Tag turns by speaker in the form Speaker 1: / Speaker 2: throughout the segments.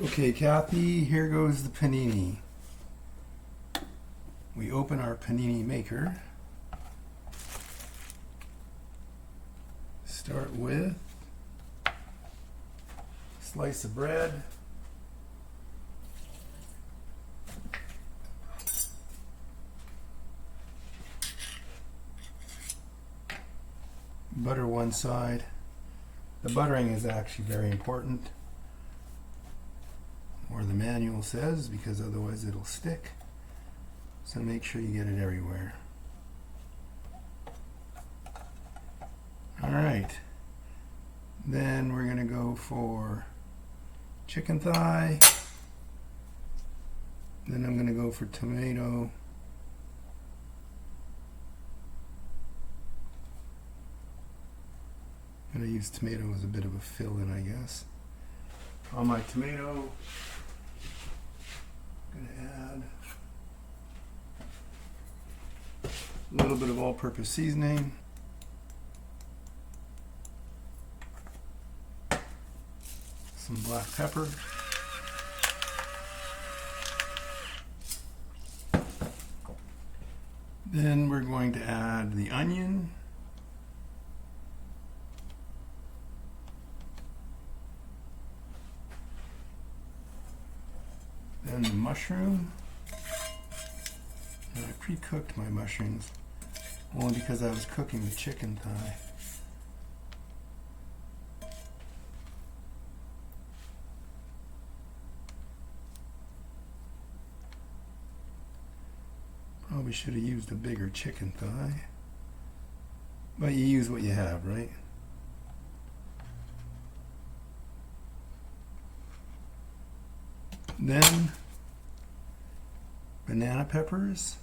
Speaker 1: Okay, Kathy, here goes the panini. We open our panini maker. Start with a slice of bread. Butter one side. The buttering is actually very important, or the manual says, because otherwise it'll stick. So make sure you get it everywhere. Alright, then we're going to go for chicken thigh. Then I'm going to go for tomato. I'm going to use tomato as a bit of a fill-in, I guess. On my tomato, I'm going to add a little bit of all-purpose seasoning. Some black pepper. Then we're going to add the onion. Then the mushroom. And I pre-cooked my mushrooms only because I was cooking the chicken thigh. Probably should have used a bigger chicken thigh, but you use what you have, right? Then banana peppers.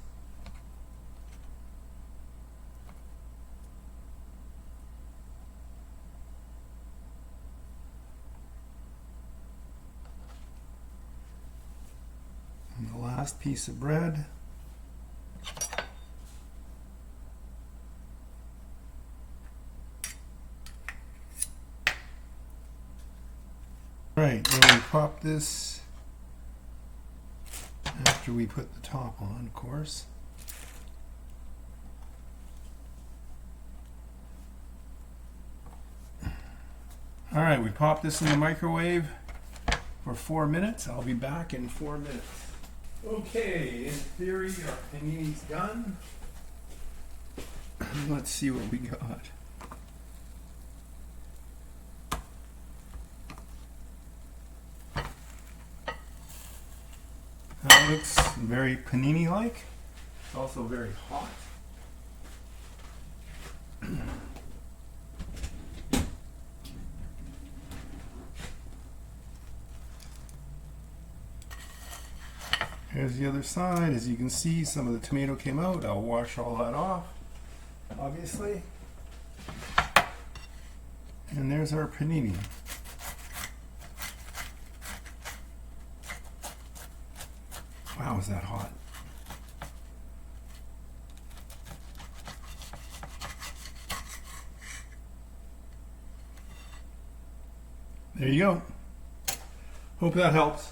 Speaker 1: And the last piece of bread. Right, then we pop this after we put the top on, of course. Alright, we pop this in the microwave for 4 minutes. I'll be back in 4 minutes. Okay, in theory, our panini's done. Let's see what we got. That looks very panini-like. It's also very hot. Here's the other side. As you can see, some of the tomato came out. I'll wash all that off, obviously. And there's our panini. Wow, is that hot? There you go. Hope that helps.